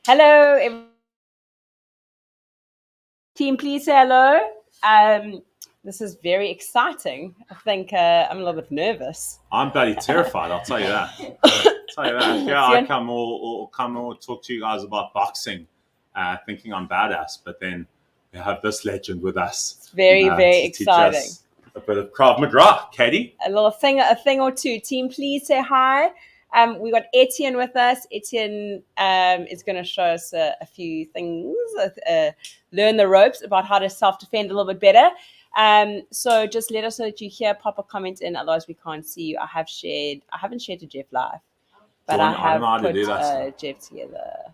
Hello, team. Please say hello. This is very exciting. I think I'm a little bit nervous. I'm bloody terrified. I'll tell you that. Yeah, I come all talk to you guys about boxing, thinking I'm badass, but then we have this legend with us. It's very, very to teach exciting. us a bit of Krav Maga, Katie. A thing or two. Team, please say hi. We got Etienne with us. Etienne is going to show us a few things, learn the ropes about how to self-defend a little bit better. So just let us know that you hear, pop a comment in, otherwise we can't see you. I haven't shared to Jeff live, but I have put Jeff together.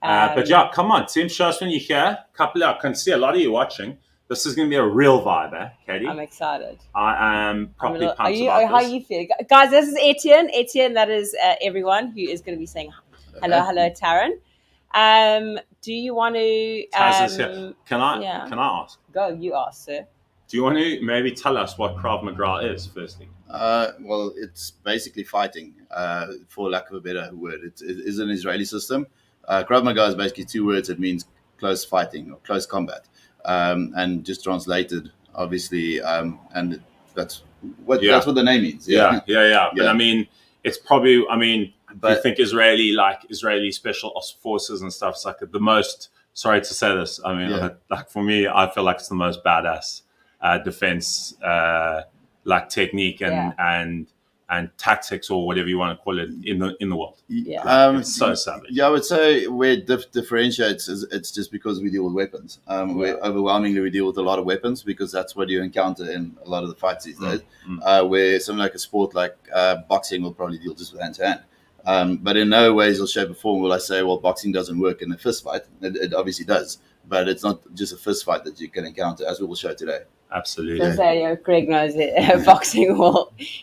But yeah, come on, Tim, show us when you're here. I can see a lot of you watching. This is going to be a real vibe, Katie? I'm excited. I am properly pumped about this. How are you feeling? Guys, this is Etienne. Etienne, that is everyone who is going to be saying hello, Taryn. Do you want to... Taz is here. Can I ask? Go, you ask, sir. Do you want to maybe tell us what Krav Maga is, firstly? Well, it's basically fighting, for lack of a better word. It is an Israeli system. Krav Maga is basically two words. It means close fighting or close combat. And just translated, obviously, and that's what the name means. Yeah. But I mean, it's probably. I mean, but you think Israeli special forces and stuff. It's like the most. Sorry to say this. I mean, like for me, I feel like it's the most badass defense, like technique and tactics or whatever you want to call it in the world. Yeah, it's so savage. Yeah, I would say where it differentiates is it's just because we deal with weapons. Overwhelmingly, we deal with a lot of weapons because that's what you encounter in a lot of the fights these days. Where something like a sport like boxing will probably deal just with hand to hand. But in no ways or shape or form will I say, well, boxing doesn't work in a fist fight. It obviously does, but it's not just a fist fight that you can encounter, as we will show today. Absolutely. So Greg knows it. Boxing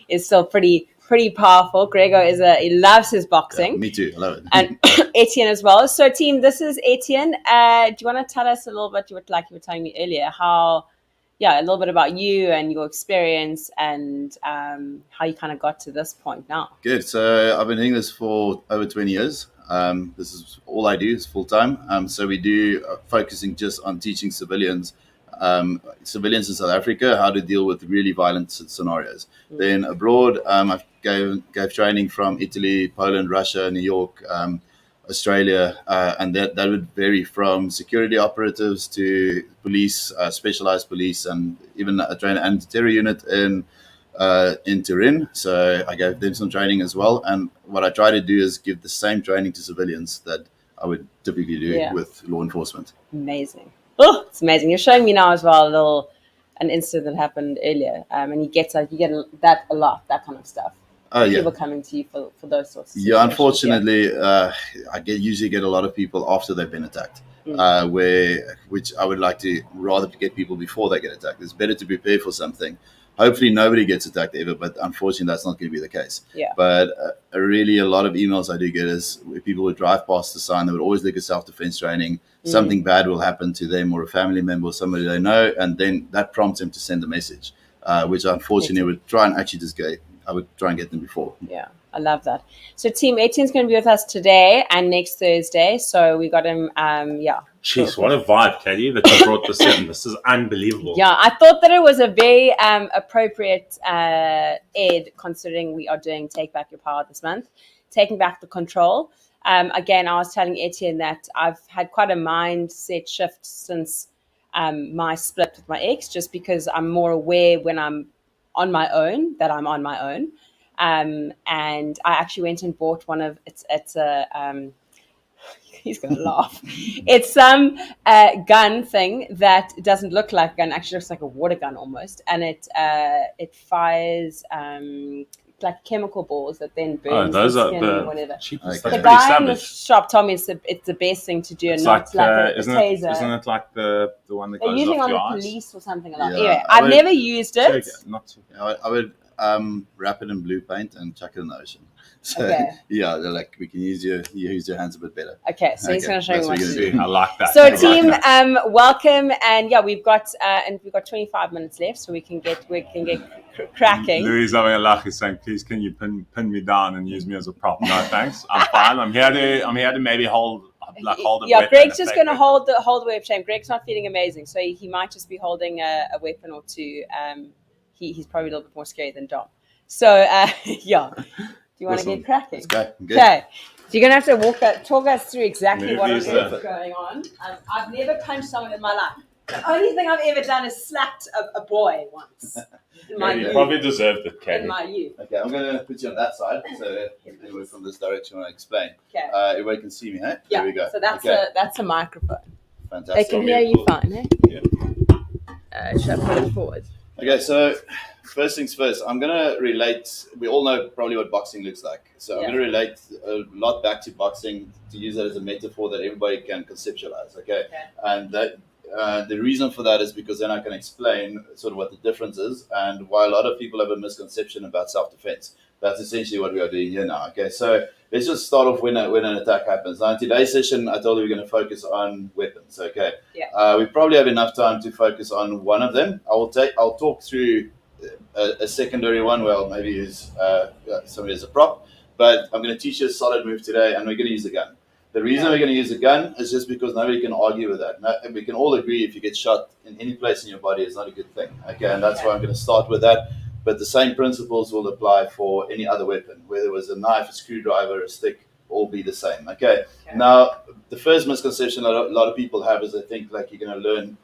is still pretty powerful. Gregor he loves his boxing. Yeah, me too. I love it. And Etienne as well. So team, this is Etienne. Do you want to tell us a little bit, like you were telling me earlier, a little bit about you and your experience and how you kind of got to this point now? Good. So I've been doing this for over 20 years. This is all I do is full time. So we do focusing just on teaching civilians in South Africa how to deal with really violent scenarios. Then abroad, I gave training from Italy, Poland, Russia, New York, Australia, and that would vary from security operatives to police, specialized police, and even a trained anti-terror unit in Turin. So I gave them some training as well. And what I try to do is give the same training to civilians that I would typically do with law enforcement. Amazing. Oh, it's amazing. You're showing me now as well an incident that happened earlier, and you get that a lot, that kind of stuff. People coming to you for those sorts of situations. Yeah, unfortunately, I usually get a lot of people after they've been attacked, which I would like to rather get people before they get attacked. It's better to prepare for something. Hopefully nobody gets attacked ever, but unfortunately that's not going to be the case. Yeah. But really a lot of emails I do get is where people would drive past the sign, they would always look at self-defense training. Something bad will happen to them or a family member or somebody they know, and then that prompts them to send a message, which unfortunately would try and actually I would try and get them before. Yeah, I love that. So Team Etienne's going to be with us today and next Thursday. So we got him, Jeez, what a vibe, Katie, that you brought this in. This is unbelievable. Yeah, I thought that it was a very appropriate ed, considering we are doing Take Back Your Power this month, taking back the control. Again, I was telling Etienne that I've had quite a mindset shift since my split with my ex, just because I'm more aware when I'm on my own that I'm on my own. And I actually went and bought one of it's a he's gonna laugh. It's some gun thing that doesn't look like a gun, actually looks like a water gun almost, and it fires like chemical balls that then burns the skin or whatever. The guy in the shop told me it's the best thing to do, and not like a taser. Isn't it like the one that they're goes using off on your the eyes? police or something like that. Anyway, I've never used it. I would wrap it in blue paint and chuck it in the ocean. So they're like, we can use your hands a bit better. Okay, so he's going to show you what to do. I like that. So team, welcome, and we've got 25 minutes left, so we can get cracking. Louis having a laugh. He's saying, please, can you pin me down and use me as a prop? No, thanks. I'm fine. I'm here to maybe hold like hold a Yeah, weapon, Greg's a just fake going to weapon. hold the web shame. Greg's not feeling amazing, so he might just be holding a weapon or two. He's probably a little bit more scary than Dom. So yeah, do you want to Awesome. get cracking? Let's go. Good. Okay, so you're going to have to talk us through exactly Move what on these, earth is going on. I've never punched someone in my life. The only thing I've ever done is slapped a boy once. In my You youth. probably deserved it, In Katie. my youth. Okay, I'm going to put you on that side, so anyway, from this direction when I explain. Okay. Everybody can see me, eh? Yeah. There we go. So that's a microphone. They Fantastic. can hear you fine, eh? Yeah. Should I put it forward? Okay, so first things first, I'm going to relate, we all know probably what boxing looks like. So I'm going to relate a lot back to boxing to use that as a metaphor that everybody can conceptualize, okay? And that the reason for that is because then I can explain sort of what the difference is and why a lot of people have a misconception about self-defense. That's essentially what we are doing here now, okay? So let's just start off when an attack happens. Now, in today's session, I told you we're going to focus on weapons, okay? We probably have enough time to focus on one of them. I'll talk through a secondary one where I'll maybe use somebody as a prop, but I'm going to teach you a solid move today, and we're going to use a gun. The reason we're going to use a gun is just because nobody can argue with that. And we can all agree if you get shot in any place in your body, it's not a good thing, okay? And that's why I'm going to start with that. But the same principles will apply for any other weapon, whether it was a knife, a screwdriver, a stick, all be the same, okay? Now, the first misconception a lot of people have is they think like you're going to learn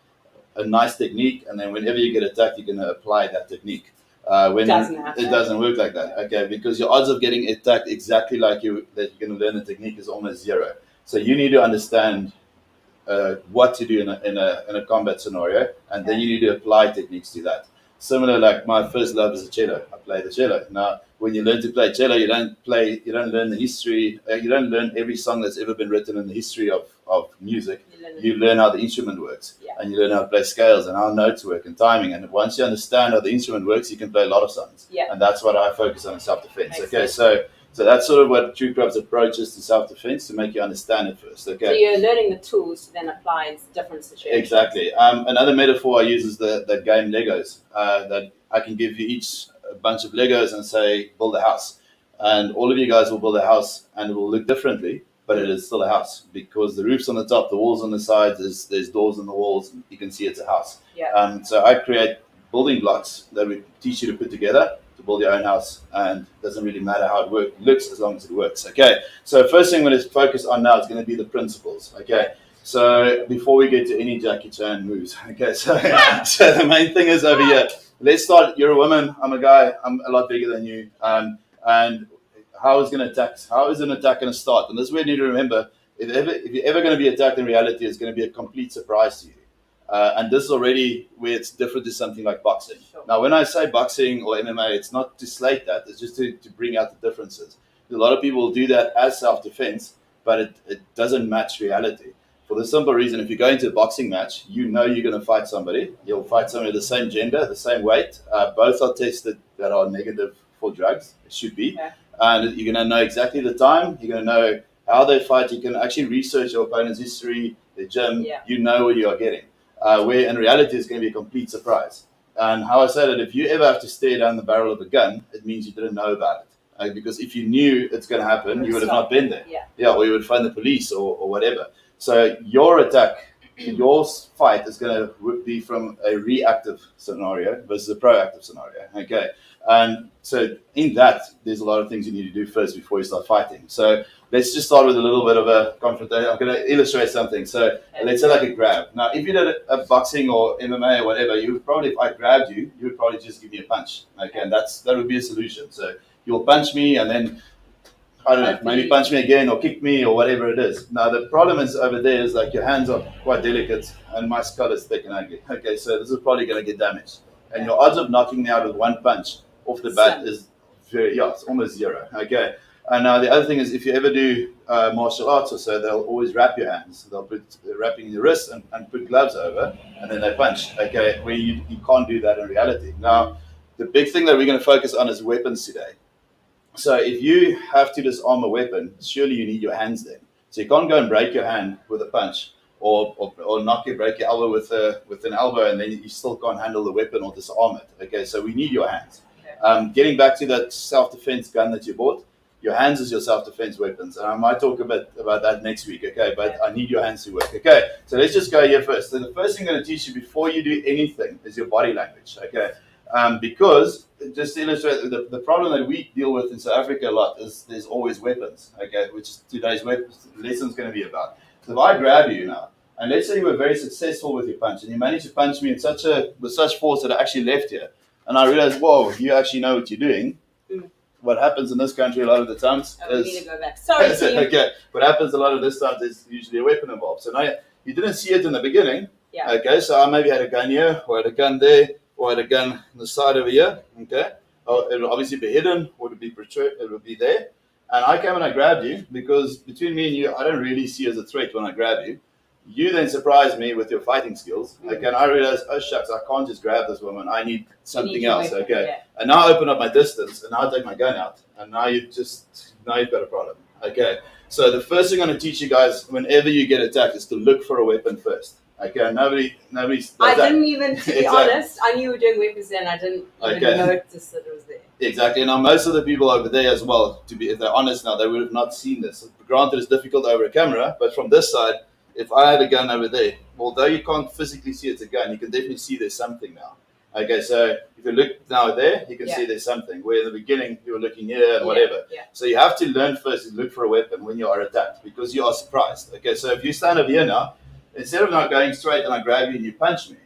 a nice technique, and then whenever you get attacked, you're going to apply that technique. When it doesn't work like that, okay? Because your odds of getting attacked exactly like you're going to learn the technique is almost zero. So you need to understand what to do in a combat scenario, and then you need to apply techniques to that. Similar, like my first love is a cello. I play the cello. Now, when you learn to play cello, you don't learn the history. You don't learn every song that's ever been written in the history of music. You learn how the instrument works, and you learn how to play scales and how notes work and timing. And once you understand how the instrument works, you can play a lot of songs. And that's what I focus on in self-defense. Okay, so that's sort of what TruKrav's approach is to self-defense, to make you understand it first. Okay. So you're learning the tools to then apply in different situations. Exactly. Another metaphor I use is the game Legos. That I can give you each a bunch of Legos and say, build a house. And all of you guys will build a house, and it will look differently, but it is still a house because the roof's on the top, the walls on the sides, there's doors in the walls. You can see it's a house. So I create building blocks that we teach you to put together to build your own house, and it doesn't really matter how it looks as long as it works. Okay, so first thing we're going to focus on now is going to be the principles. Okay, so before we get to any Jackie Chan moves, okay, so the main thing is over here. Let's start. You're a woman. I'm a guy. I'm a lot bigger than you. And how is an attack going to start? And this is where you need to remember: if you're ever going to be attacked in reality, it's going to be a complete surprise to you. And this is already where it's different to something like boxing. Now, when I say boxing or MMA, it's not to slate that. It's just to bring out the differences. A lot of people do that as self-defense, but it doesn't match reality. For the simple reason, if you go into a boxing match, you know you're going to fight somebody. You'll fight somebody of the same gender, the same weight. Both are tested that are negative for drugs. It should be. And you're going to know exactly the time. You're going to know how they fight. You can actually research your opponent's history, their gym. You know what you are getting. Where in reality it's going to be a complete surprise. And how I say that, if you ever have to stare down the barrel of a gun, it means you didn't know about it. Because if you knew it's going to happen, you would have not been there. Or you would phone the police or whatever. So your attack, your fight is going to be from a reactive scenario versus a proactive scenario. Okay. And so in that, there's a lot of things you need to do first before you start fighting. So let's just start with a little bit of a confrontation. I'm going to illustrate something. So let's say like a grab. Now, if you did a boxing or MMA or whatever, you would probably, if I grabbed you, you would probably just give me a punch. Okay, and that would be a solution. So you'll punch me and then, I don't know, maybe punch me again or kick me or whatever it is. Now, the problem is over there is like your hands are quite delicate and my skull is thick and ugly. Okay, so this is probably going to get damaged. And your odds of knocking me out with one punch off the bat is it's almost zero. Okay. And now the other thing is, if you ever do martial arts or so, they'll always wrap your hands. They'll put wrapping your wrists and put gloves over, and then they punch. Okay, where you can't do that in reality. Now, the big thing that we're going to focus on is weapons today. So if you have to disarm a weapon, surely you need your hands then. So you can't go and break your hand with a punch, or break your elbow with an elbow, and then you still can't handle the weapon or disarm it. Okay, so we need your hands. Getting back to that self-defense gun that you bought, your hands is your self-defense weapons. And I might talk a bit about that next week, okay? But I need your hands to work, okay? So let's just go here first. So the first thing I'm going to teach you before you do anything is your body language, okay? Because, just to illustrate, the problem that we deal with in South Africa a lot is there's always weapons, okay? Which today's lesson is going to be about. So if I grab you now, and let's say you were very successful with your punch, and you managed to punch me with such force that I actually left here, and I realized, whoa, you actually know what you're doing. What happens in this country a lot of the times is... we need to go back. Sorry, okay. What happens a lot of this times is usually a weapon involved. So now you didn't see it in the beginning. Yeah. Okay, so I maybe had a gun here, or had a gun there, or had a gun on the side over here. Okay. It will obviously be hidden, or it would be there. And I came and I grabbed you, because between me and you, I don't really see as a threat when I grab you. You then surprised me with your fighting skills. Okay, and I realized, oh shucks, I can't just grab this woman. I need something else. Okay, yeah. And now I open up my distance, and now I take my gun out, and now you've got a problem. Okay, so the first thing I'm going to teach you guys, whenever you get attacked, is to look for a weapon first. Okay, nobody's. I didn't even, to be honest, I knew you were doing weapons then. I didn't even notice that it was there. Exactly. Now, most of the people over there as well, if they're honest now, they would have not seen this. Granted, it's difficult over a camera, but from this side, if I had a gun over there, although you can't physically see it's a gun, you can definitely see there's something now. Okay, so if you look now there, you can see there's something. Where in the beginning you were looking here and whatever. Yeah. So you have to learn first to look for a weapon when you are attacked, because you are surprised. Okay, so if you stand over here now, instead of now going straight and I grab you and you punch me,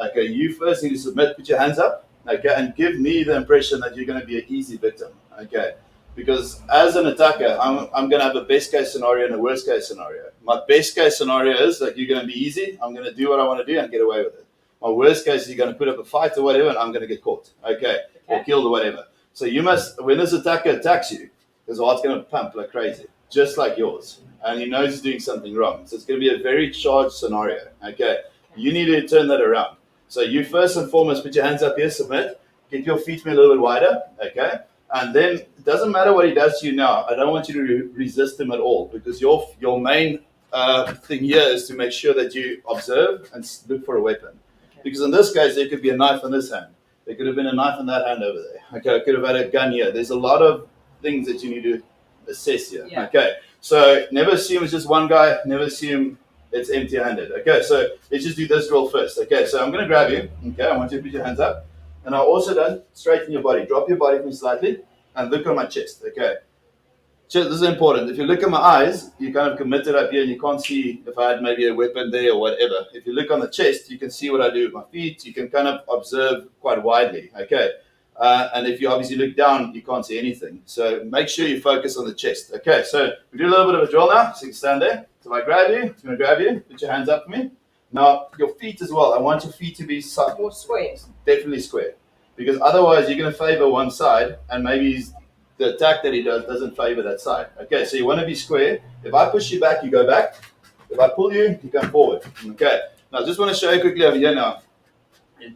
okay, you first need to submit, put your hands up, okay, and give me the impression that you're going to be an easy victim. Okay. Because as an attacker, I'm going to have a best case scenario and a worst case scenario. My best case scenario is that you're going to be easy. I'm going to do what I want to do and get away with it. My worst case is you're going to put up a fight or whatever, and I'm going to get caught, okay, or killed or whatever. So you must, when this attacker attacks you, his heart's going to pump like crazy, just like yours. And he knows he's doing something wrong. So it's going to be a very charged scenario, okay? You need to turn that around. So you first and foremost put your hands up here, submit, get your feet a little bit wider, okay? And then it doesn't matter what he does to you now. I don't want you to resist him at all, because your main thing here is to make sure that you observe and look for a weapon. Okay. Because in this case, there could be a knife in this hand. There could have been a knife in that hand over there. Okay, I could have had a gun here. There's a lot of things that you need to assess here. Yeah. Okay, so never assume it's just one guy. Never assume it's empty-handed. Okay, so let's just do this drill first. Okay, so I'm going to grab you. Okay, I want you to put your hands up. And I also done straighten your body. Drop your body from slightly and look on my chest. Okay. This is important. If you look at my eyes, you kind of committed up here and you can't see if I had maybe a weapon there or whatever. If you look on the chest, you can see what I do with my feet. You can kind of observe quite widely. Okay. And if you obviously look down, you can't see anything. So make sure you focus on the chest. Okay. So we do a little bit of a drill now. So you can stand there. So if I grab you, I'm going to grab you. Put your hands up for me. Now, your feet as well. I want your feet to be more square. Definitely square. Because otherwise, you're going to favor one side, and maybe the attack that he does doesn't favor that side. Okay, so you want to be square. If I push you back, you go back. If I pull you, you come forward. Okay. Now, I just want to show you quickly over here now.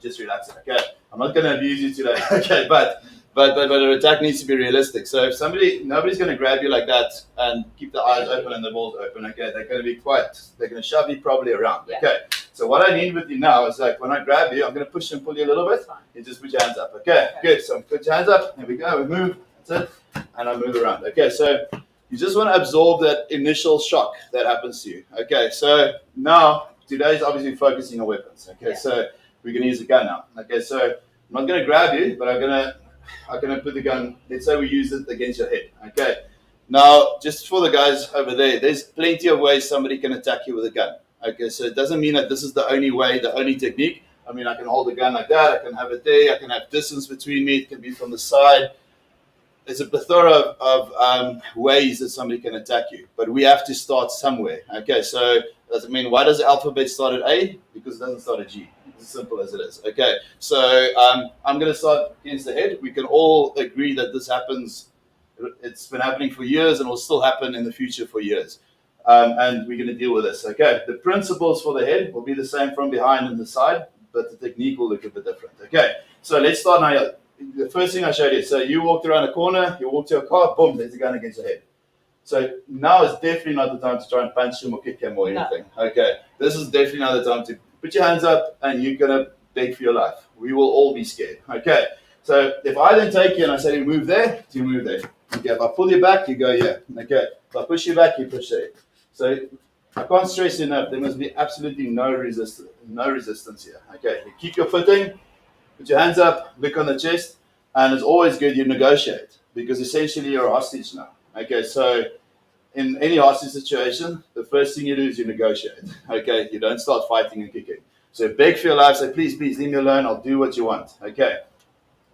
Just relax it. Okay. I'm not going to abuse you today. Okay, but the attack needs to be realistic. So if nobody's going to grab you like that and keep the eyes open and the balls open. Okay, they're going to shove you probably around. Yeah. Okay. So what I need with you now is like when I grab you, I'm going to push and pull you a little bit. You just put your hands up. Okay, good. So put your hands up. Here we go. We move. That's it. And I move around. Okay, so you just want to absorb that initial shock that happens to you. Okay, so now today's obviously focusing on weapons. Okay, so we're going to use a gun now. Okay, so I'm not going to grab you, but I'm going to put the gun. Let's say we use it against your head. Okay. Now, just for the guys over there, there's plenty of ways somebody can attack you with a gun. Okay, so it doesn't mean that this is the only way, the only technique. I mean, I can hold the gun like that. I can have it there. I can have distance between me. It can be from the side. There's a plethora of ways that somebody can attack you. But we have to start somewhere. Okay, so does mean why does the alphabet start at A? Because it doesn't start at G. It's as simple as it is. Okay, so I'm going to start against the head. We can all agree that this happens. It's been happening for years and will still happen in the future for years. And we're going to deal with this. Okay, the principles for the head will be the same from behind and the side, but the technique will look a bit different. Okay, so let's start now. The first thing I showed you. So you walked around a corner, you walked to a car, boom, there's a gun against your head. So now is definitely not the time to try and punch him or kick him or anything. No. Okay, this is definitely not the time to put your hands up and you're going to beg for your life. We will all be scared. Okay, so if I then take you and I say you move there, you move there. Okay, if I pull you back, you go here. Okay, if I push you back, you push there. So I can't stress enough, there must be absolutely no resistance here. Okay, you keep your footing, put your hands up, look on the chest, and it's always good you negotiate because essentially you're a hostage now. Okay, so in any hostage situation, the first thing you do is you negotiate. Okay, you don't start fighting and kicking. So beg for your life, say, please, please leave me alone, I'll do what you want. Okay.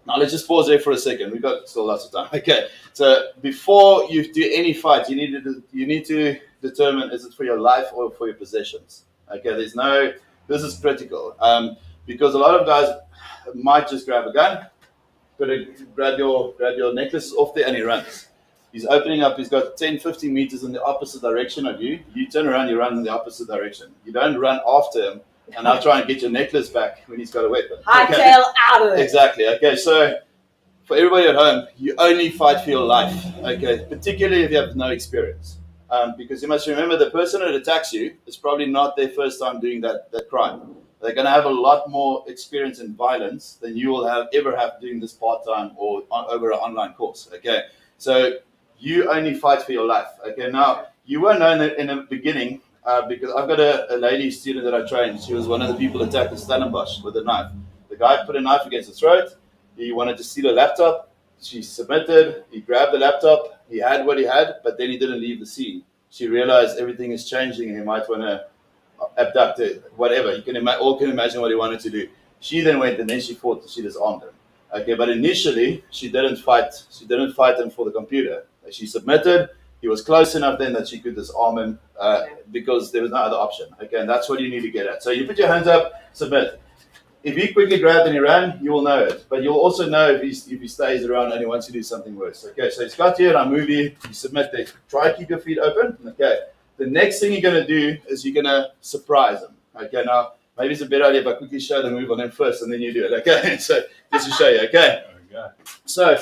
Now let's just pause there for a second. We've got still lots of time. Okay. So before you do any fight, you need to determine, is it for your life or for your possessions? Okay, this is critical. Because a lot of guys might just grab a gun, grab your necklace off there and he runs. He's opening up, he's got 10, 15 meters in the opposite direction of you. You turn around, you run in the opposite direction. You don't run after him and now try and get your necklace back when he's got a weapon. Hightail out of it. Exactly. Okay, so for everybody at home, you only fight for your life. Okay, particularly if you have no experience. Because you must remember the person that attacks you is probably not their first time doing that crime. They're going to have a lot more experience in violence than you will ever have doing this part-time or over an online course. Okay, so you only fight for your life. Okay, now you won't know in the beginning because I've got a lady student that I trained. She was one of the people attacked in Stellenbosch with a knife. The guy put a knife against her throat. He wanted to steal a laptop. She submitted. He grabbed the laptop. He had what he had, but then he didn't leave the scene. She realized everything is changing and he might want to abduct it, whatever. You can imagine what he wanted to do. She then went and then she fought. She disarmed him. Okay, but initially she didn't fight. She didn't fight him for the computer. She submitted. He was close enough then that she could disarm him because there was no other option. Okay, and that's what you need to get at. So you put your hands up, submit. If he quickly grabbed and he ran, you will know it. But you'll also know if he stays around and he wants to do something worse. Okay, so he's got you and I move you submit there. Try to keep your feet open. Okay. The next thing you're going to do is you're going to surprise him. Okay, now maybe it's a better idea if I quickly show the move on him first and then you do it. Okay, so just to show you. Okay. So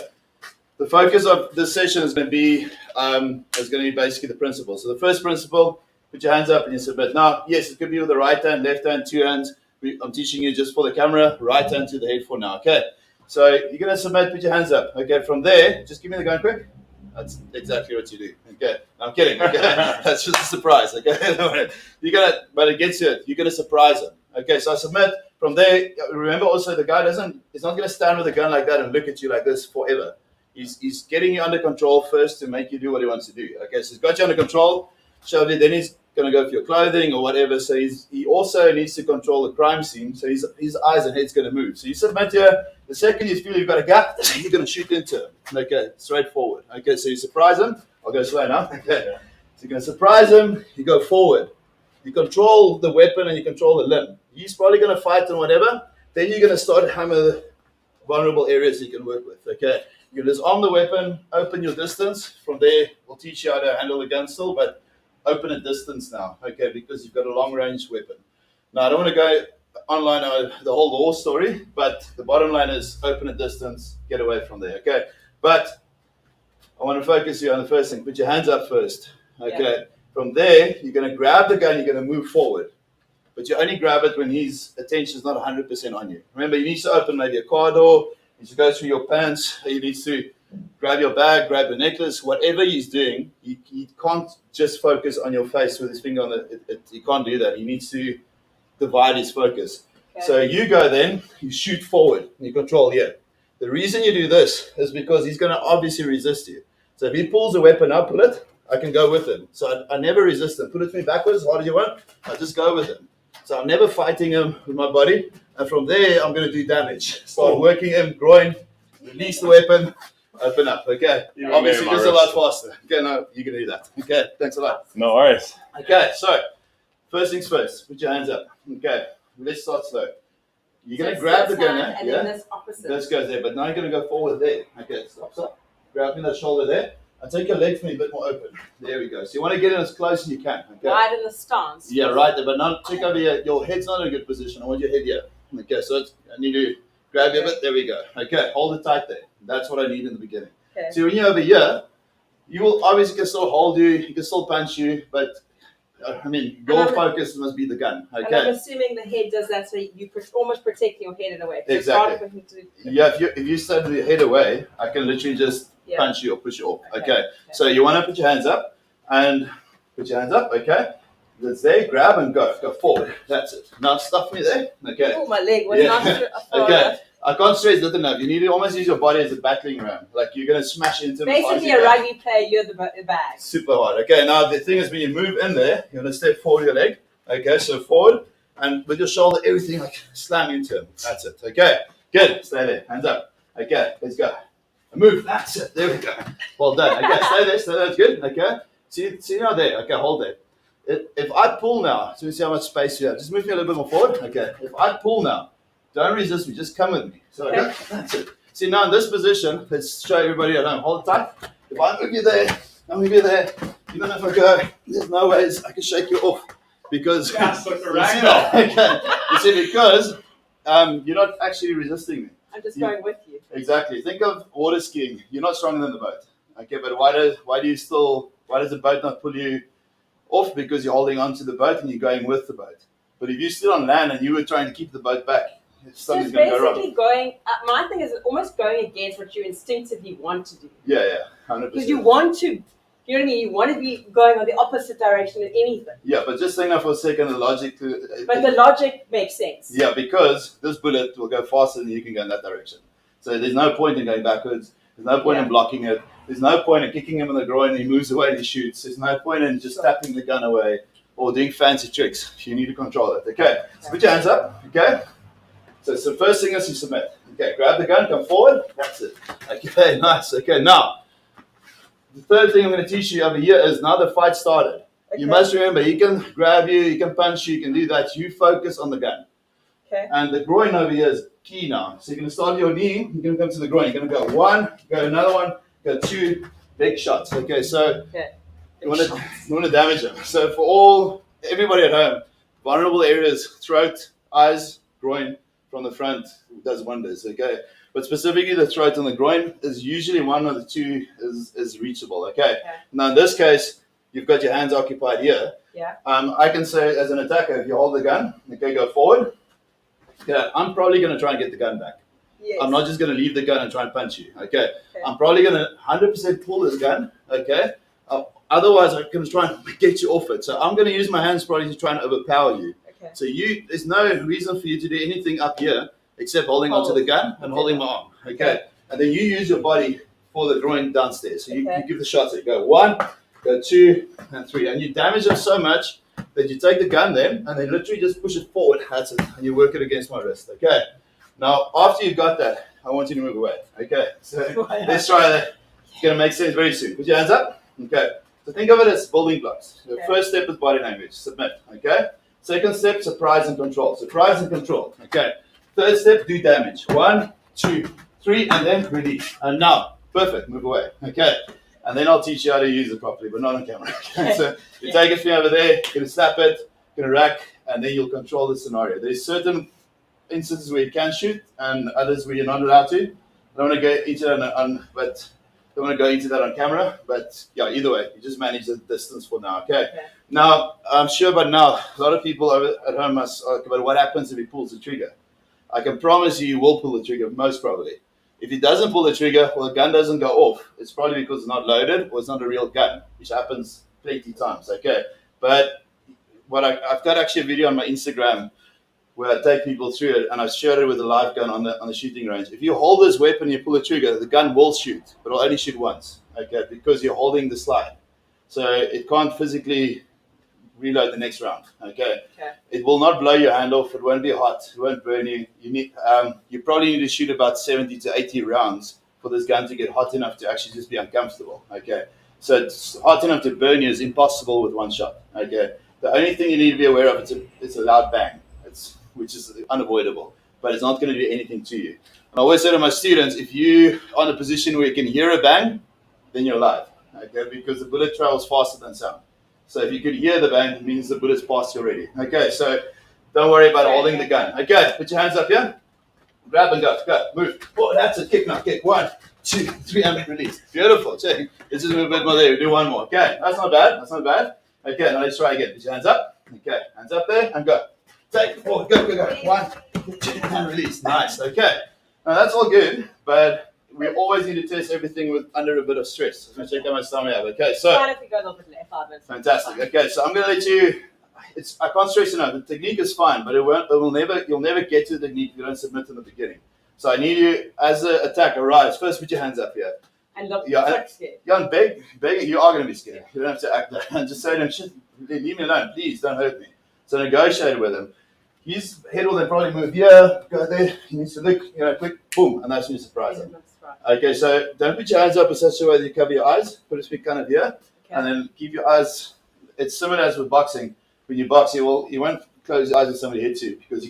the focus of this session is going to be basically the principle. So the first principle, put your hands up and you submit. Now, yes, it could be with the right hand, left hand, two hands. I'm teaching you just for the camera, right hand to the head for now. Okay, so you're going to submit, put your hands up. Okay, from there, just give me the gun quick. That's exactly what you do. Okay, no, I'm kidding. Okay, that's just a surprise. Okay, but it gets you it. You're gonna surprise him. Okay, so I submit. From there, remember also the guy is not gonna stand with a gun like that and look at you like this forever. He's getting you under control first to make you do what he wants to do. Okay, so he's got you under control. Shove it. Then he's gonna go for your clothing or whatever. So he also needs to control the crime scene. So his eyes and head's gonna move. So you submit here. The second you feel you've got a gap, you're going to shoot into him. Okay, straightforward. Okay, so you surprise him. I'll go slow now. Okay, so you're going to surprise him. You go forward. You control the weapon and you control the limb. He's probably going to fight and whatever. Then you're going to start hammer vulnerable areas you can work with. Okay, you disarm the weapon, open your distance. From there, we'll teach you how to handle the gun still, but open a distance now. Okay, because you've got a long range weapon. Now I don't want to go online the whole law story, but the bottom line is open a distance, get away from there. Okay, but I want to focus you on the first thing. Put your hands up first. Okay, yeah. From there you're going to grab the gun, you're going to move forward, but you only grab it when his attention is not 100% on you. Remember, you need to open maybe a car door, you need to go through your pants, you need to grab your bag, grab your necklace, whatever he's doing. He can't just focus on your face with his finger on it. He can't do that. He needs to divide his focus. Okay. So you go then, you shoot forward, you control here. The reason you do this is because he's going to obviously resist you. So if he pulls a weapon up, pull it, I can go with him. So I never resist him. Pull it to me backwards, as hard as you want, I just go with him. So I'm never fighting him with my body. And from there, I'm going to do damage. Start working him, groin, release the weapon, open up. Okay. Obviously, just a lot faster. Okay, no, you can do that. Okay, thanks a lot. No worries. Okay, so first things first, put your hands up. Okay, let's start slow. You're going to grab the gun, and then this opposite. This goes there, but now you're going to go forward there. Okay, stop. Grab me that shoulder there. And take your leg for me a bit more open. There we go. So you want to get in as close as you can. Okay? Right in the stance. Yeah, right there. But now check over here. Your head's not in a good position. I want your head here. Okay, so I need to grab you a bit. There we go. Okay, hold it tight there. That's what I need in the beginning. Okay. So when you're over here, you will obviously can still hold you. He can still punch you, but your focus must be the gun. Okay. And I'm assuming the head does that, so you almost protect your head in a way. Exactly. Yeah, if you stand with your head away, I can literally just punch you or push you off. Okay. So you want to put your hands up and put your hands up. Okay. That's there. Grab and go. Go forward. That's it. Now stuff me there. Okay. Oh, my leg was not okay. I can't stress that enough. You need to almost use your body as a battling ram. Like you're going to smash into basically a rugby player, you're the bag. Super hard. Okay, now the thing is when you move in there, you're going to step forward your leg. Okay, so forward and with your shoulder, everything like slam into him. That's it. Okay, good. Stay there. Hands up. Okay, let's go. Move. That's it. There we go. Well done. Okay, stay there. Stay there. That's good. Okay. See now there. Okay, hold there. If I pull now, so you see how much space you have. Just move me a little bit more forward. Okay. If I pull now, don't resist me. Just come with me. So that's it. See now in this position, let's show everybody at home. Hold it tight. If I move you there, I move you there. Even if I go, there's no ways I can shake you off because like a you see, because you're not actually resisting me. I'm just going with you. Exactly. Think of water skiing. You're not stronger than the boat. Okay, but why does the boat not pull you off? Because you're holding on to the boat and you're going with the boat. But if you're still on land and you were trying to keep the boat back, something's going to go wrong. Going. My thing is almost going against what you instinctively want to do. Yeah, 100%. Because you want to. You know what I mean? You want to be going on the opposite direction in anything. Yeah, but just think now for a second the logic. But the logic makes sense. Yeah, because this bullet will go faster than you can go in that direction. So there's no point in going backwards. There's no point in blocking it. There's no point in kicking him in the groin and he moves away and he shoots. There's no point in just tapping the gun away or doing fancy tricks. You need to control it. Okay, so put your hands up. Okay. So first thing is you submit. Okay, grab the gun, come forward. That's it. Okay, nice. Okay, now. The third thing I'm going to teach you over here is now the fight started. Okay. You must remember, he can grab you, he can punch you, he can do that. You focus on the gun. Okay. And the groin over here is key now. So you're going to start your knee, you're going to come to the groin. You're going to go one, go another one, go two, big shots. Okay, so you want to damage him. So for everybody at home, vulnerable areas, throat, eyes, groin from the front does wonders. Okay. But specifically the throat and the groin is usually one of the two is reachable, okay? Now in this case, you've got your hands occupied here. Yeah. I can say as an attacker, if you hold the gun, okay, go forward. Yeah, I'm probably going to try and get the gun back. Yes. I'm not just going to leave the gun and try and punch you, okay? I'm probably going to 100% pull this gun, okay? Otherwise, I'm going to try and get you off it. So I'm going to use my hands probably to try and overpower you. Okay. So there's no reason for you to do anything up here except holding onto the gun and holding my arm. Okay. And then you use your body for the groin downstairs. So you give the shots. You go one, go two, and three. And you damage them so much that you take the gun then and then literally just push it forward. That's it. And you work it against my wrist. Okay. Now, after you've got that, I want you to move away. Okay. So let's try that. It's going to make sense very soon. Put your hands up. Okay. So think of it as building blocks. The first step is body language. Submit. Okay. Second step, surprise and control. Surprise and control. Okay. Third step, do damage. 1, 2, 3, and then release. And now, perfect, move away. Okay. And then I'll teach you how to use it properly, but not on camera. Okay. So you take it from over there, you're going to slap it, you're going to rack, and then you'll control the scenario. There's certain instances where you can shoot and others where you're not allowed to. I don't want to go into that on camera, but yeah, either way, you just manage the distance for now. Okay. Now, I'm sure by now, a lot of people over at home must ask about what happens if he pulls the trigger. I can promise you will pull the trigger, most probably. If he doesn't pull the trigger or the gun doesn't go off, it's probably because it's not loaded or it's not a real gun, which happens plenty times, okay? But I've got actually a video on my Instagram where I take people through it and I showed it with a live gun on the shooting range. If you hold this weapon and you pull the trigger, the gun will shoot, but it'll only shoot once, okay? Because you're holding the slide. So it can't physically reload the next round. Okay. It will not blow your hand off. It won't be hot. It won't burn you. You probably need to shoot about 70 to 80 rounds for this gun to get hot enough to actually just be uncomfortable. Okay. So it's hot enough to burn you is impossible with one shot. Okay. The only thing you need to be aware of it's a loud bang. Which is unavoidable, but it's not going to do anything to you. And I always say to my students, if you are in a position where you can hear a bang, then you're alive. Okay. Because the bullet travels faster than sound. So if you could hear the bang, it means the bullet's passed you already. Okay, so don't worry about holding the gun. Okay, put your hands up here. Grab and go. Go, move. Oh, that's a kick now. Kick. 1, 2, 3, and release. Beautiful. Check. Let's just move a bit more there. We'll do one more. Okay, that's not bad. That's not bad. Okay, now let's try again. Put your hands up. Okay, hands up there and go. Take 4. Go, go, go. 1, 2, and release. Nice. Okay. Now that's all good, but we always need to test everything with under a bit of stress. I'm going to check how much time we have. Okay, so. Fine if we go a little bit late, 5 minutes. Fantastic. Okay, so I'm going to let you. I can't stress enough. The technique is fine, but you'll never get to the technique if you don't submit in the beginning. So I need you, as the attack arrives, first put your hands up here. And look, scared. Yeah, and beg, you are going to be scared. You don't have to act that. And just say to him, shit, leave me alone, please, don't hurt me. So negotiate with him. His head will then probably move here, go there. He needs to look, quick, boom, and that's when you surprise him. Okay, so don't put your hands up in such a way that you cover your eyes. Put his feet kind of here, and then keep your eyes. It's similar as with boxing. When you box, you won't close your eyes if somebody hits you because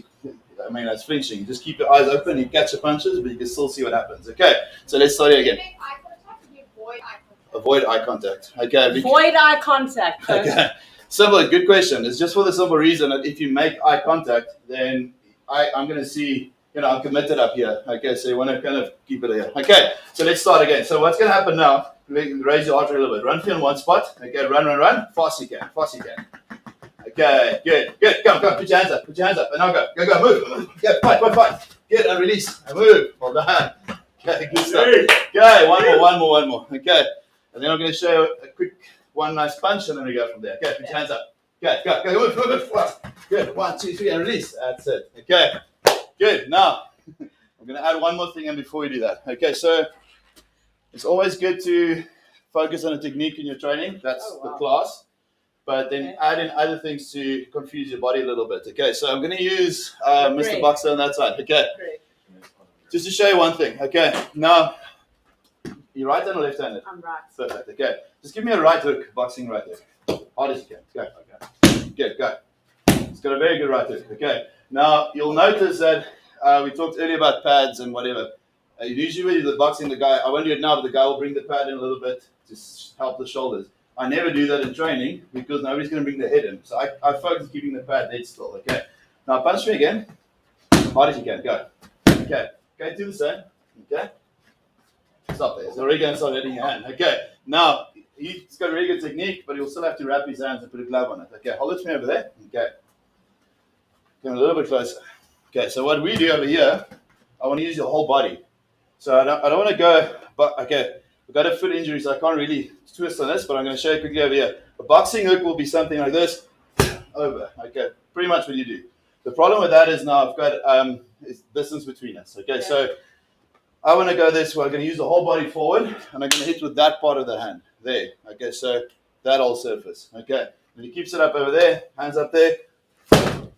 that's flinching. You just keep your eyes open. You catch the punches, but you can still see what happens. Okay, so let's start again. Avoid eye contact. Okay. Avoid eye contact. Okay. Simple. Good question. It's just for the simple reason that if you make eye contact, then I'm going to see. I'm committed up here. Okay, so you want to kind of keep it here. Okay, so let's start again. So what's going to happen now? Raise your heart rate a little bit. Run in one spot. Okay, run. Fast you can. Okay, good. Come. Put your hands up. And now go. Move. Yeah, fight. Good, and release. And move. Well done. Okay, good stuff. Okay, one more. Okay, and then I'm going to show you a quick one nice punch, and then we go from there. Okay, put your hands up. Okay, go. Move. Good. 1, 2, 3, and release. That's it. Okay. Good. Now, I'm going to add one more thing in before we do that. Okay, so it's always good to focus on a technique in your training. That's the class. But then add in other things to confuse your body a little bit. Okay, so I'm going to use Mr. Boxer on that side. Okay, just to show you one thing. Okay, now, you right-handed or left-handed? I'm right. Perfect. Okay, just give me a right hook, boxing right there. Hard as you can. Go. Okay. Good, go. It's got a very good right hook. Okay. Now, you'll notice that we talked earlier about pads and whatever. Usually with the boxing, I won't do it now, but the guy will bring the pad in a little bit to help the shoulders. I never do that in training because nobody's going to bring the head in. So I focus on keeping the pad dead still. Okay. Now, punch me again. Hard as you can. Go. Okay. Okay, do the same. Okay. Stop there. He's already going to start hitting your hand. Okay. Now, he's got a really good technique, but he'll still have to wrap his hands and put a glove on it. Okay. Hold it to me over there. Okay. Come a little bit closer. Okay, so what we do over here, I want to use your whole body. So I don't want to go, but okay, we've got a foot injury, so I can't really twist on this, but I'm going to show you quickly over here. A boxing hook will be something like this, over. Okay, pretty much what you do. The problem with that is now I've got distance between us. Okay, so I want to go this way. I'm going to use the whole body forward, and I'm going to hit with that part of the hand. There. Okay, so that whole surface. Okay, and he keeps it up over there, hands up there.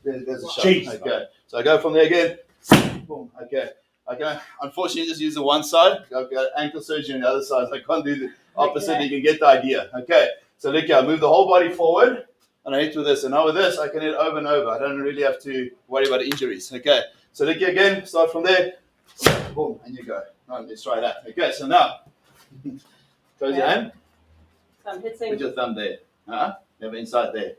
There's a shot. Okay, so I go from there again. Boom. Okay, I can unfortunately just use the one side. I've got ankle surgery on the other side, so I can't do the opposite. You can get the idea. Okay, so look here, I move the whole body forward, and I hit with this. And now with this, I can hit over and over. I don't really have to worry about injuries. Okay, so look here again. Start from there. Boom, and you go. Now let's try that. Okay, so now close your hand. So I'm hitting. Put your thumb there. Never inside there.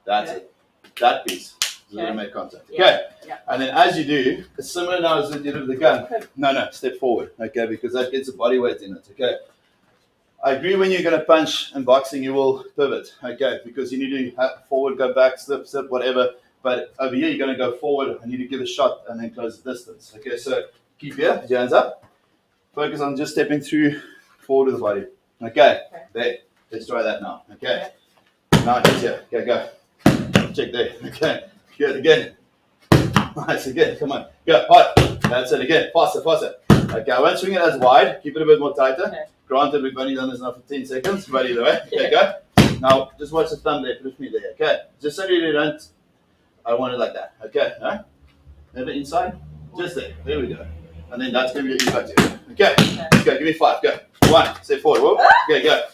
That's it. That piece. You're going to make contact. Okay. Yeah. And then as you do, it's similar now as you did with the gun. No, step forward. Okay, because that gets a body weight in it. Okay. I agree when you're going to punch in boxing, you will pivot. Okay, because you need to forward, go back, slip, whatever. But over here, you're going to go forward. I need to give a shot and then close the distance. Okay, so keep here, put your hands up. Focus on just stepping through forward of the body. Okay. There. Let's try that now. Okay. Now it's here. Okay, go. Check there. Okay. Good. Again. Nice. Again. Come on. Go. Hard. That's it. Again. Faster. Okay. I won't swing it as wide. Keep it a bit more tighter. Okay. Granted, we've only done this now for 10 seconds. But either way. Okay, go. Now, just watch the thumb there. Put me there. Okay. Just so you don't. I want it like that. Okay. No? Never inside. Just there. There we go. And then that's going to be your impact here. Okay. Let's go. Give me 5. Go. 1. Step forward. Whoa. Okay. Go.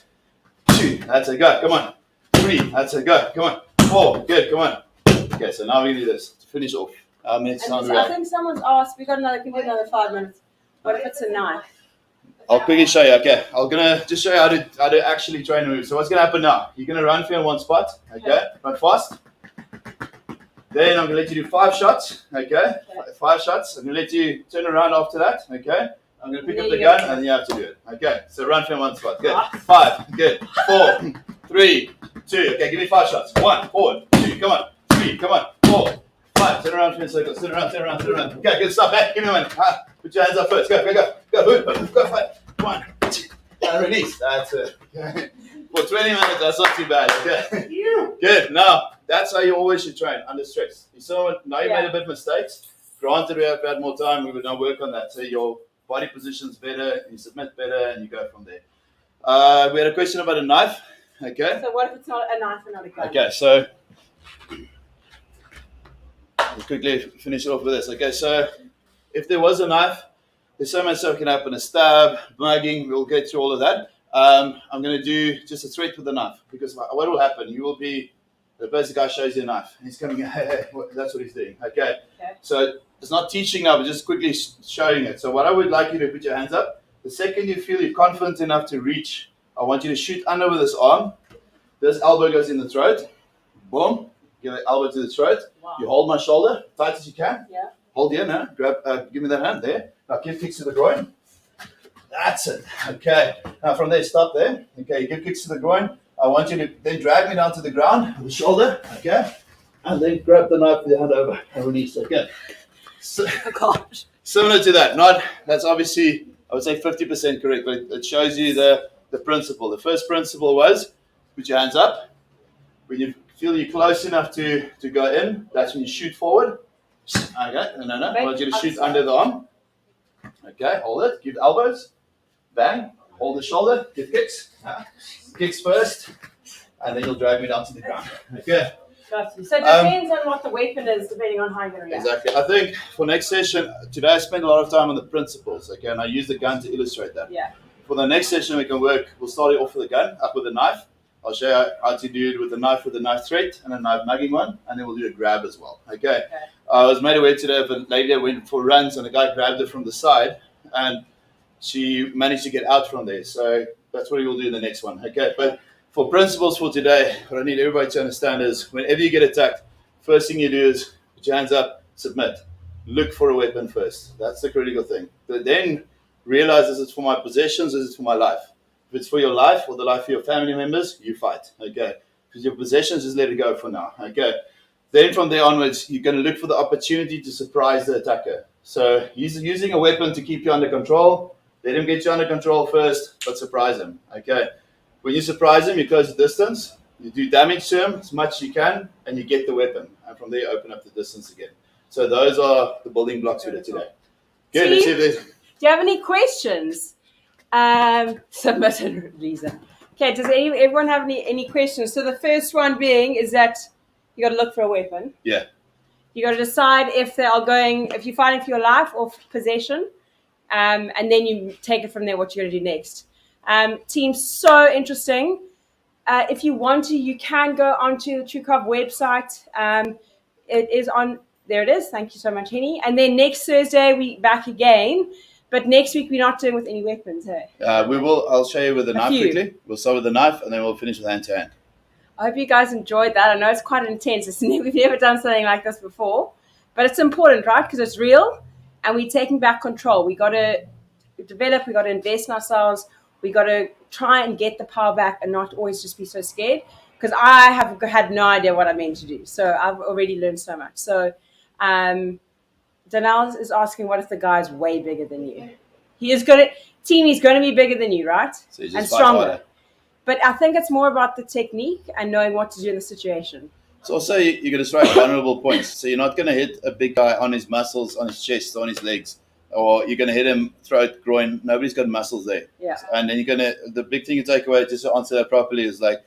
2. That's it. Go. Come on. 3. That's it. Go. Come on. 4. Good. Come on. Okay, so now we do this to finish off. I think someone's asked. We got another. Can do another 5 minutes. What if it's a knife? I'll quickly show you. Okay, I'm gonna just show you how to actually train a move. So what's gonna happen now? You're gonna run for in one spot. Okay, run fast. Then I'm gonna let you do 5 shots. Okay, 5 shots. I'm gonna let you turn around after that. Okay, I'm gonna pick up the gun and then you have to do it. Okay, so run for in one spot. Good. 5. Good. 4. 3. 2. Okay, give me 5 shots. 1. Forward. 2. Come on. 3. Come on. 4. 5. right, turn around, spin circles, turn around. Okay, good stuff. Hey, give me one. Put your hands up first. Go, fight. 1, 2, and release. That's it. Okay. For 20 minutes, that's not too bad. Okay. Good. Now, that's how you always should train, under stress. You saw it, now you made a bit of mistakes. Granted, we have had more time, we would now work on that. So your body position's better, you submit better, and you go from there. We had a question about a knife. Okay. So what if it's not a knife and not a gun? Okay, so let's quickly finish it off with this. Okay, so if there was a knife, there's so much stuff can happen. A stab, mugging, we'll get through all of that. I'm going to do just a threat with the knife, because what will happen, you will be, the basic guy shows you a knife. He's coming, hey, that's what he's doing. Okay, so it's not teaching now, but just quickly showing it. So what I would like you to put your hands up. The second you feel you're confident enough to reach, I want you to shoot under with this arm. This elbow goes in the throat. Boom. Give an elbow to the throat. Wow. You hold my shoulder tight as you can. Yeah. Hold here now. Grab. Give me that hand there. Now give kicks to the groin. That's it. Okay. Now from there, stop there. Okay. You give kicks to the groin. I want you to then drag me down to the ground with the shoulder. Okay. And then grab the knife with your hand over and release. Okay. So, oh gosh. Similar to that. That's obviously, I would say 50% correct, but it shows you the principle. The first principle was put your hands up. When you feel you're close enough to go in, that's when you shoot forward. Okay, no. I want you to shoot under the arm. Okay, hold it. Give elbows. Bang. Hold the shoulder. Give kicks. Kicks first, and then you'll drag me down to the ground. Okay. Got you. So it depends on what the weapon is, depending on how you're going to react. Exactly. I think for next session, today I spent a lot of time on the principles. Okay, and I use the gun to illustrate that. Yeah. For the next session, we'll start it off with the gun, up with the knife. I'll show you how to do it with a knife threat and a knife mugging one, and then we'll do a grab as well. Okay. I was made aware today of a lady that went for runs, and a guy grabbed her from the side, and she managed to get out from there. So that's what we'll do in the next one. Okay. But for principles for today, what I need everybody to understand is whenever you get attacked, first thing you do is put your hands up, submit. Look for a weapon first. That's the critical thing. But then realize, is it for my possessions, is it for my life? If it's for your life or the life of your family members, you fight, okay? Because your possessions, just let it go for now, okay? Then from there onwards, you're going to look for the opportunity to surprise the attacker. So using a weapon to keep you under control, let him get you under control first, but surprise him, okay? When you surprise him, you close the distance, you do damage to him as much as you can, and you get the weapon. And from there, you open up the distance again. So those are the building blocks for today. Good, let's see if there's... Do you have any questions? Submitted reason. Okay, does everyone have any questions? So the first one being is that you got to look for a weapon. Yeah. You got to decide if you're fighting for your life or for possession, and then you take it from there. What you're going to do next. Team, so interesting. If you want to, you can go onto the TruKrav website. It is on. There it is. Thank you so much, Henny. And then next Thursday we back again. But next week we're not doing with any weapons, hey? We will. I'll show you with the knife quickly. We'll start with the knife, and then we'll finish with hand to hand. I hope you guys enjoyed that. I know it's quite intense. We've never done something like this before, but it's important, right? Because it's real, and we're taking back control. We got to develop. We got to invest in ourselves. We got to try and get the power back, and not always just be so scared. Because I have had no idea what I meant to do, so I've already learned so much. So. Danelle is asking, what if the guy's way bigger than you? He's going to be bigger than you, right? So you just and stronger. But I think it's more about the technique and knowing what to do in the situation. So also you're going to strike vulnerable points. So you're not going to hit a big guy on his muscles, on his chest, on his legs, or you're going to hit him throat, groin. Nobody's got muscles there. Yeah. And then the big thing you take away, just to answer that properly, is like,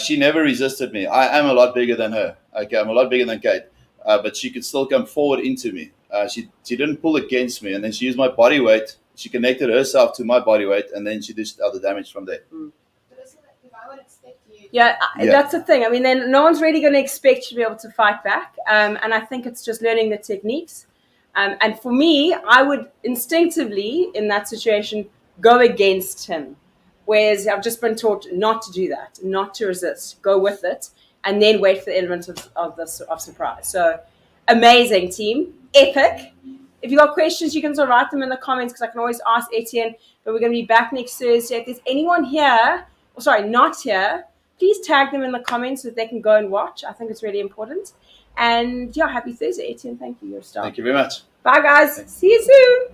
she never resisted me. I am a lot bigger than her. Okay, I'm a lot bigger than Kate. But she could still come forward into me. She didn't pull against me, and then she used my body weight. She connected herself to my body weight, and then she dished out the damage from there. But isn't it, if I would expect you... Yeah, that's the thing. I mean, then no one's really going to expect you to be able to fight back. And I think it's just learning the techniques. And for me, I would instinctively, in that situation, go against him. Whereas I've just been taught not to do that, not to resist, go with it, and then wait for the element of surprise. So amazing, team. Epic. If you've got questions, you can still write them in the comments because I can always ask Etienne. But we're going to be back next Thursday. If there's anyone here, not here, please tag them in the comments so that they can go and watch. I think it's really important. And yeah, happy Thursday, Etienne. Thank you. You're a star. Thank you very much. Bye, guys. See you soon.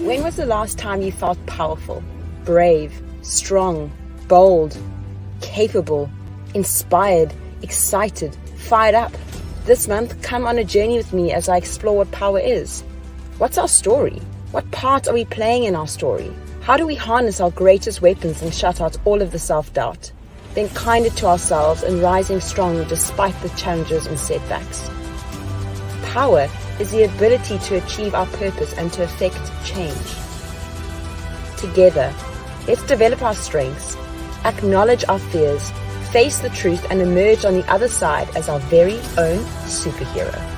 When was the last time you felt powerful, brave, strong, bold, capable, inspired, excited, fired up? This month, come on a journey with me as I explore what power is. What's our story? What part are we playing in our story? How do we harness our greatest weapons and shut out all of the self-doubt? Being kinder to ourselves and rising strong despite the challenges and setbacks. Power is the ability to achieve our purpose and to effect change. Together, let's develop our strengths, acknowledge our fears, face the truth, and emerge on the other side as our very own superhero.